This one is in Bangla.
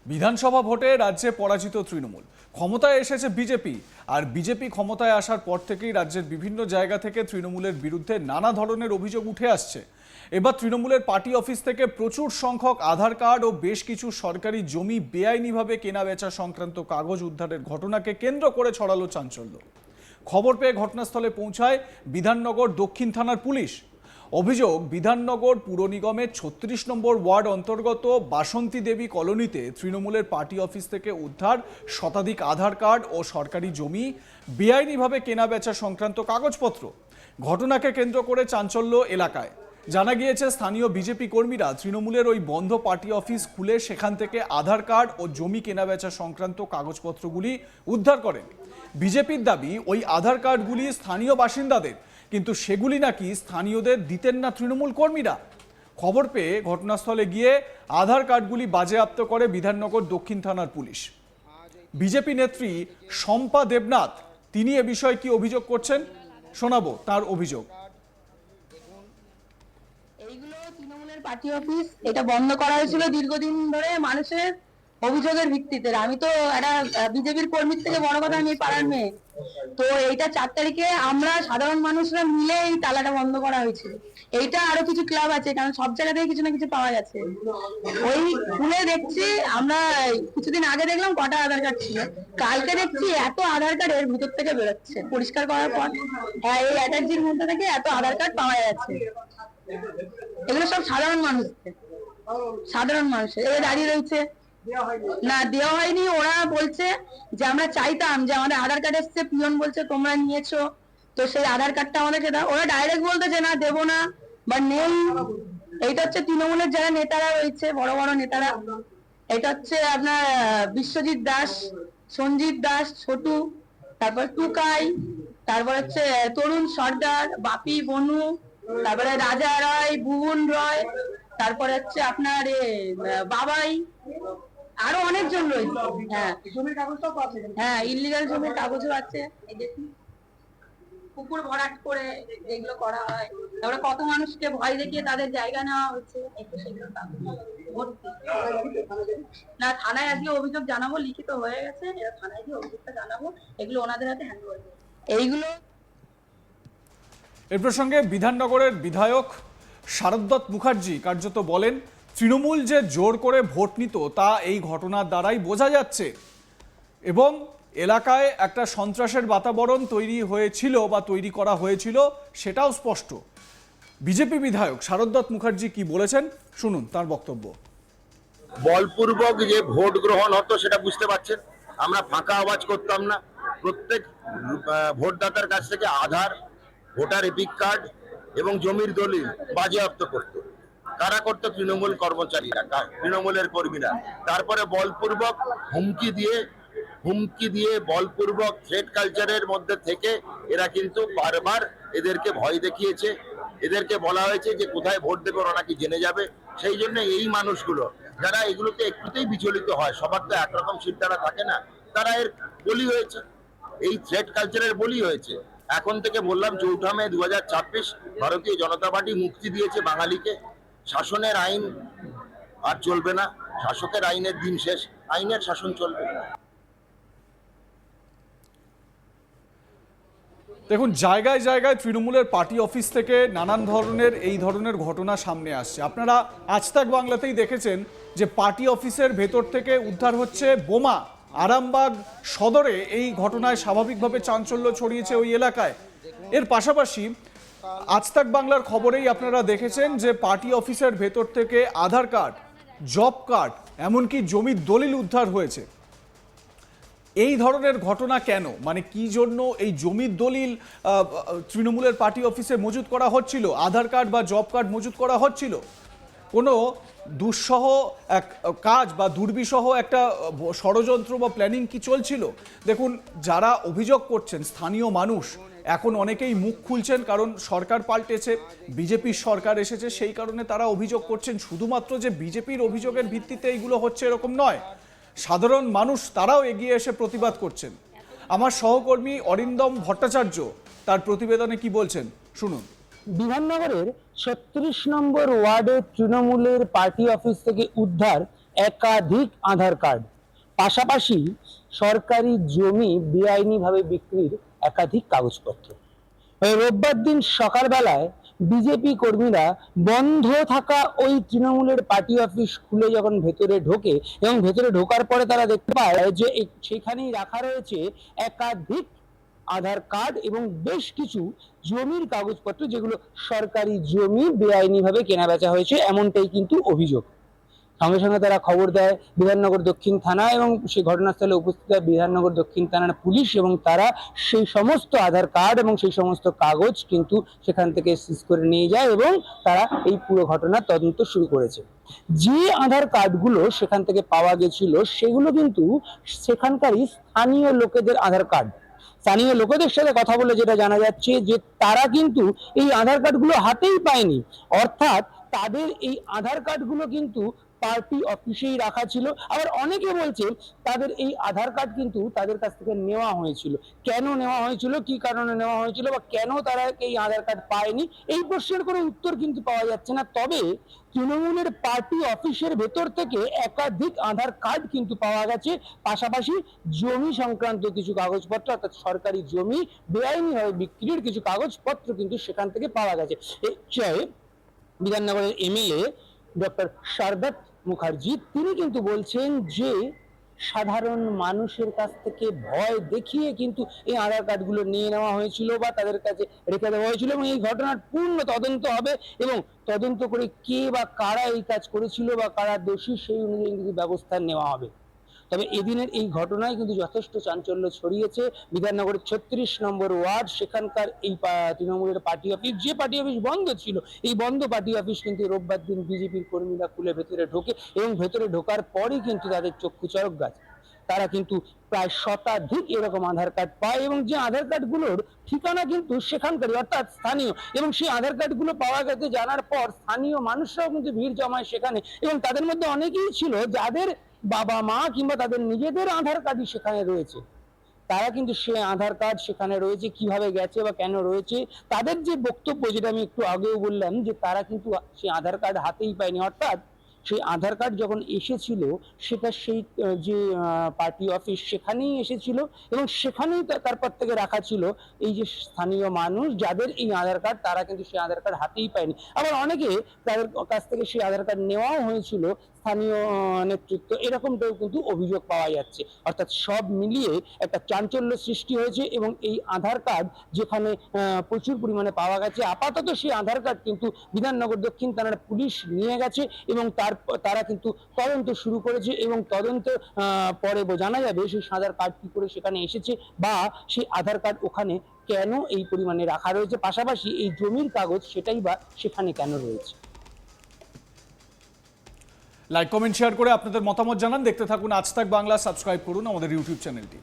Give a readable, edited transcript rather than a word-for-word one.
বিধানসভা ভোটে রাজ্যে পরাজিত তৃণমূল, ক্ষমতায় এসেছে বিজেপি। আর বিজেপি ক্ষমতায় আসার পর থেকেই রাজ্যের বিভিন্ন জায়গা থেকে তৃণমূলের বিরুদ্ধে নানা ধরনের অভিযোগ উঠে আসছে। এবার তৃণমূলের পার্টি অফিস থেকে প্রচুর সংখ্যক আধার কার্ড ও বেশ কিছু সরকারি জমি বেআইনিভাবে কেনাবেচা সংক্রান্ত কাগজ উদ্ধারের ঘটনাকে কেন্দ্র করে ছড়ালো চাঞ্চল্য। খবর পেয়ে ঘটনাস্থলে পৌঁছায় বিধাননগর দক্ষিণ থানার পুলিশ। অভিযোগ, বিধাননগর পুর নিগমের ৩৬ নম্বর ওয়ার্ড অন্তর্গত বাসন্তী দেবী কলোনিতে তৃণমূলের পার্টি অফিস থেকে উদ্ধার শতাধিক আধার কার্ড ও সরকারি জমি, বেআইনিভাবে কেনাবেচা সংক্রান্ত কাগজপত্র। ঘটনাকে কেন্দ্র করে চাঞ্চল্য এলাকায়। জানা গিয়েছে, স্থানীয় বিজেপি কর্মীরা তৃণমূলের ওই বন্ধ পার্টি অফিস খুলে সেখান থেকে আধার কার্ড ও জমি কেনাবেচা সংক্রান্ত কাগজপত্রগুলি উদ্ধার করেন। বিজেপির দাবি, ওই আধার কার্ডগুলি স্থানীয় বাসিন্দাদের, কিন্তু সেগুলি নাকি স্থানীয়দের দিতেন না তৃণমূল কর্মীরা। খবর পেয়ে ঘটনাস্থলে গিয়ে আধার কার্ডগুলি বাজেয়াপ্ত করে বিধাননগর দক্ষিণ থানার পুলিশ। বিজেপি নেত্রী শম্পা দেবনাথ, তিনি এ বিষয়ে কি অভিযোগ করছেন শোনাবো তার অভিযোগ। এইগুলো তৃণমূলের পার্টি অফিস, এটা বন্ধ করা হয়েছিল দীর্ঘদিন ধরে মানুষের অভিযোগের ভিত্তিতে। আমি তো একটা বিজেপির কর্মীর থেকে বড় কথা, আমি পাড়ার মেয়ে। তো এইটা ৪ তারিখে আমরা সাধারণ মানুষরা মিলে এই তালাটা বন্ধ করা হয়েছিল। এইটা আরো কিছু ক্লাব আছে, কারণ সব জায়গা থেকে কিছু না কিছু পাওয়া গেছে। ওই খুলে দেখছি আমরা, কিছুদিন আগে দেখলাম কটা আধার কার্ড ছিল, কালকে দেখছি এত আধার কার্ড এর ভিতর থেকে বেরোচ্ছে পরিষ্কার করার পর। হ্যাঁ, এই অ্যাটাচির মধ্যে থেকে এত আধার কার্ড পাওয়া যাচ্ছে। এগুলো সব সাধারণ মানুষের এরা দাঁড়িয়ে রয়েছে। না, দেওয়া হয়নি। ওরা বলছে যে আমরা চাইতাম যে আমাদের আধার কার্ড এসছে, পিয়ন বলছে তোমরা নিয়েছো, তো সেই আধার কার্ডটা আমাদেরকে দাও। ওরা ডাইরেক্ট বলতেছে না দেবো না বা নেই। এইটা হচ্ছে তৃণমূলের যারা নেতারা রয়েছে, বড় বড় নেতারা। এটা হচ্ছে আপনার বিশ্বজিৎ দাস, সঞ্জিত দাস, ছোটু, তারপর টুকাই, তারপর হচ্ছে তরুণ সর্দার, বাপি বনু, তারপরে রাজা রায়, ভুবন রয়, তারপরে হচ্ছে আপনার বাবাই, আরো অনেকজন রয়েছে। হ্যাঁ, জমির কাগজটাও আছে। হ্যাঁ, ইলিগাল জমির কাগজও আছে। এই দেখুন, পুকুর ভরাট করে যেগুলো করা হয়, তারপরে কত মানুষকে ভয় দেখিয়ে তাদের জায়গা নেওয়া হচ্ছে। না, থানায় আজকে অভিযোগ জানাবো, লিখিত হয়ে গেছে, থানায় গিয়ে অভিযোগটা জানাবো, এগুলো ওনাদের হাতে হ্যান্ড ওভার করবো। এইগুলো এর প্রসঙ্গে বিধাননগরের বিধায়ক শারদ মুখার্জি কার্যত বলেন, তৃণমূল যে জোর করে ভোট নিত তা এই ঘটনার দ্বারাই বোঝা যাচ্ছে, এবং এলাকায় একটা সন্ত্রাসের বাতাবরণ তৈরি হয়েছিল বা তৈরি করা হয়েছিল সেটাও স্পষ্ট। বিজেপি বিধায়ক শারদ মুখার্জি কি বলেছেন শুনুন তার বক্তব্য। বলপূর্বক যে ভোট গ্রহণ হতো সেটা বুঝতে পারছেন। আমরা ফাঁকা আওয়াজ করতাম না। প্রত্যেক ভোটদাতার কাছ থেকে আধার, ভোটার এপিক কার্ড এবং জমির দলিল বাজেয়াপ্ত করত। কারা করতো? তৃণমূল কর্মচারীরা, তৃণমূলের কর্মীরা। তারপরে বলপূর্বক হুমকি দিয়ে বলপূর্বক থ্রেট কালচারের মধ্যে থেকে এরা কিন্তু বারবার এদেরকে ভয় দেখিয়েছে। এদেরকে বলা হয়েছে যে কোথায় ভোট দেবে ওরা নাকি জেনে যাবে। সেই জন্য এই মানুষগুলো যারা এগুলোতে একটুতেই বিচলিত হয়, সবার তো একরকম চিন্তাটা থাকে না, তারা এর বলি হয়েছে, এই থ্রেট কালচারের বলি হয়েছে। এখন থেকে বললাম ৪ঠা মে ২০২৬ ভারতীয় জনতা পার্টি মুক্তি দিয়েছে বাঙালিকে। শাসনের আইন আর চলবে না, শাসকের আইনের দিন শেষ, আইনের শাসন চলবে। দেখুন, জায়গায় জায়গায় তৃণমূলের পার্টি অফিস থেকে নানান ধরনের এই ধরনের ঘটনা সামনে আসছে। আপনারা আজ তাক বাংলাতেই দেখেছেন যে পার্টি অফিসের ভেতর থেকে উদ্ধার হচ্ছে বোমা। আরামবাগ সদরে এই ঘটনায় স্বাভাবিকভাবে চাঞ্চল্য ছড়িয়েছে ওই এলাকায়। এর পাশাপাশি আজ তাক বাংলার খবরেই আপনারা দেখেছেন যে পার্টি অফিসের ভেতর থেকে আধার কার্ড, জব কার্ড, এমনকি জমির দলিল উদ্ধার হয়েছে। এই ধরনের ঘটনা কেন, মানে কি জন্য এই জমির দলিল তৃণমূলের পার্টি অফিসে মজুত করা হচ্ছিল, আধার কার্ড বা জব কার্ড মজুত করা হচ্ছিল? কোনো দুঃসহ এক কাজ বা দুর্বিসহ একটা ষড়যন্ত্র বা প্ল্যানিং কি চলছিল? দেখুন, যারা অভিযোগ করছেন স্থানীয় মানুষ এখন অনেকেই মুখ খুলছেন, কারণ সরকার পাল্টেছে, বিজেপির সরকার এসেছে, সেই কারণে তারা অভিযোগ করছেন। শুধুমাত্র যে বিজেপির অভিযোগের ভিত্তিতে এইগুলো হচ্ছে এরকম নয়, সাধারণ মানুষ তারাও এগিয়ে এসে প্রতিবাদ করছেন। আমার সহকর্মী অরিন্দম ভট্টাচার্য তার প্রতিবেদনে কি বলছেন শুনুন। বিধাননগরের ৩৬ নম্বর ওয়ার্ডে তৃণমূলের পার্টি অফিস থেকে উদ্ধার একাধিক আধার কার্ড, পাশাপাশি সরকারি জমি বেআইনিভাবে বিক্রির একাধিক কাগজপত্র। রোববার দিন সকালবেলায় বিজেপি কর্মীরা বন্ধ থাকা ওই তৃণমূলের পার্টি অফিস খুলে যখন ভেতরে ঢোকে এবং ভেতরে ঢোকার পরে তারা দেখতে পায় যে সেখানেই রাখা রয়েছে একাধিক আধার কার্ড এবং বেশ কিছু জমির কাগজপত্র, যেগুলো সরকারি জমি বেআইনিভাবে কেনাবেচা হয়েছে এমনটাই কিন্তু অভিযোগ। সঙ্গে সঙ্গে তারা খবর দেয় বিধাননগর দক্ষিণ থানা এবং সেই ঘটনাস্থলে উপস্থিত হয় বিধাননগর দক্ষিণ থানার পুলিশ, এবং তারা সেই সমস্ত আধার কার্ড এবং সেই সমস্ত কাগজ কিন্তু সেখান থেকে সিজ করে নিয়ে যায় এবং তারা এই পুরো ঘটনার তদন্ত শুরু করেছে। যে আধার কার্ডগুলো সেখান থেকে পাওয়া গেছিল সেগুলো কিন্তু সেখানকারই স্থানীয় লোকেদের আধার কার্ড। স্থানীয় লোকেদের সাথে কথা বলে যেটা জানা যাচ্ছে যে তারা কিন্তু এই আধার কার্ডগুলো হাতেই পায়নি, অর্থাৎ তাদের এই আধার কার্ডগুলো কিন্তু পার্টি অফিসেই রাখা ছিল। আবার অনেকে বলছে তাদের এই আধার কার্ড কিন্তু তাদের কাছ থেকে নেওয়া হয়েছিল। কেন নেওয়া হয়েছিল, কি কারণে নেওয়া হয়েছিল, বা কেন তারা এই আধার কার্ড পায়নি, এই প্রশ্নের কোনো উত্তর কিন্তু পাওয়া যাচ্ছে না। তবে তৃণমূলের পার্টি অফিসের ভেতর থেকে একাধিক আধার কার্ড কিন্তু পাওয়া গেছে, পাশাপাশি জমি সংক্রান্ত কিছু কাগজপত্র, অর্থাৎ সরকারি জমি বেআইনিভাবে বিক্রির কিছু কাগজপত্র কিন্তু সেখান থেকে পাওয়া গেছে। এই বিষয়ে বিধাননগরের এমএলএ ডক্টর শারদত মুখার্জি তিনি কিন্তু বলছেন যে সাধারণ মানুষের কাছ থেকে ভয় দেখিয়ে কিন্তু এই আধার কার্ডগুলো নিয়ে নেওয়া হয়েছিল বা তাদের কাছে রেখে দেওয়া হয়েছিল, এবং এই ঘটনার পূর্ণ তদন্ত হবে এবং তদন্ত করে কে বা কারা এই কাজ করেছিল বা কারা দোষী সেই অনুযায়ী কিন্তু ব্যবস্থা নেওয়া হবে। তবে এদিনের এই ঘটনায় কিন্তু যথেষ্ট চাঞ্চল্য ছড়িয়েছে বিধাননগরের 36 নম্বর ওয়ার্ড, সেখানকার এই তৃণমূলের পার্টি অফিস, যে পার্টি অফিস বন্ধ ছিল, এই বন্ধ পার্টি অফিস কিন্তু রোববার দিন বিজেপির কর্মীরা খুলে ভেতরে ঢোকে এবং ভেতরে ঢোকার পরই কিন্তু তাদের চক্ষু চড়ক গাছ। তারা কিন্তু প্রায় শতাধিক এরকম আধার কার্ড পায় এবং যে আধার কার্ডগুলোর ঠিকানা কিন্তু সেখানকারই, অর্থাৎ স্থানীয়, এবং সেই আধার কার্ডগুলো পাওয়া গেছে জানার পর স্থানীয় মানুষরাও কিন্তু ভিড় জমায় সেখানে, এবং তাদের মধ্যে অনেকেই ছিল যাদের বাবা মা কিংবা তাদের নিজেদের আধার কার্ডই সেখানে রয়েছে। তারা কিন্তু সে আধার কার্ড সেখানে রয়েছে, কিভাবে গেছে বা কেন রয়েছে, তাদের যে বক্তব্য, যেটা আমি একটু আগেও বললাম, যে তারা কিন্তু সেই আধার কার্ড হাতেই পায়নি, অর্থাৎ সেই আধার কার্ড যখন এসেছিল সেটা সেই যে পার্টি অফিস সেখানেই এসেছিল এবং সেখানেই তারপর থেকে রাখা ছিল। এই যে স্থানীয় মানুষ যাদের এই আধার কার্ড, তারা কিন্তু সেই আধার কার্ড হাতেই পায়নি। আবার অনেকে তাদের কাছ থেকে সেই আধার কার্ড নেওয়াও হয়েছিল স্থানীয় নেতৃত্ব, এরকমটাও কিন্তু অভিযোগ পাওয়া যাচ্ছে। অর্থাৎ সব মিলিয়ে একটা চাঞ্চল্য সৃষ্টি হয়েছে এবং এই আধার কার্ড যেখানে প্রচুর পরিমাণে পাওয়া গেছে, আপাতত সেই আধার কার্ড কিন্তু বিধাননগর দক্ষিণ থানার পুলিশ নিয়ে গেছে এবং তারা কিন্তু তদন্ত শুরু করেছে এবং তদন্ত পরে জানা যাবে সেই আধার কার্ড কি করে সেখানে এসেছে বা সেই আধার কার্ড ওখানে কেন এই পরিমাণে রাখা রয়েছে, পাশাপাশি এই জমির কাগজ সেটাই বা সেখানে কেন রয়েছে। লাইক কমেন্ট শেয়ার করে আপনাদের মতামত জানান। দেখতে থাকুন আজ তাক বাংলা, সাবস্ক্রাইব করুন আমাদের ইউটিউব চ্যানেলটি।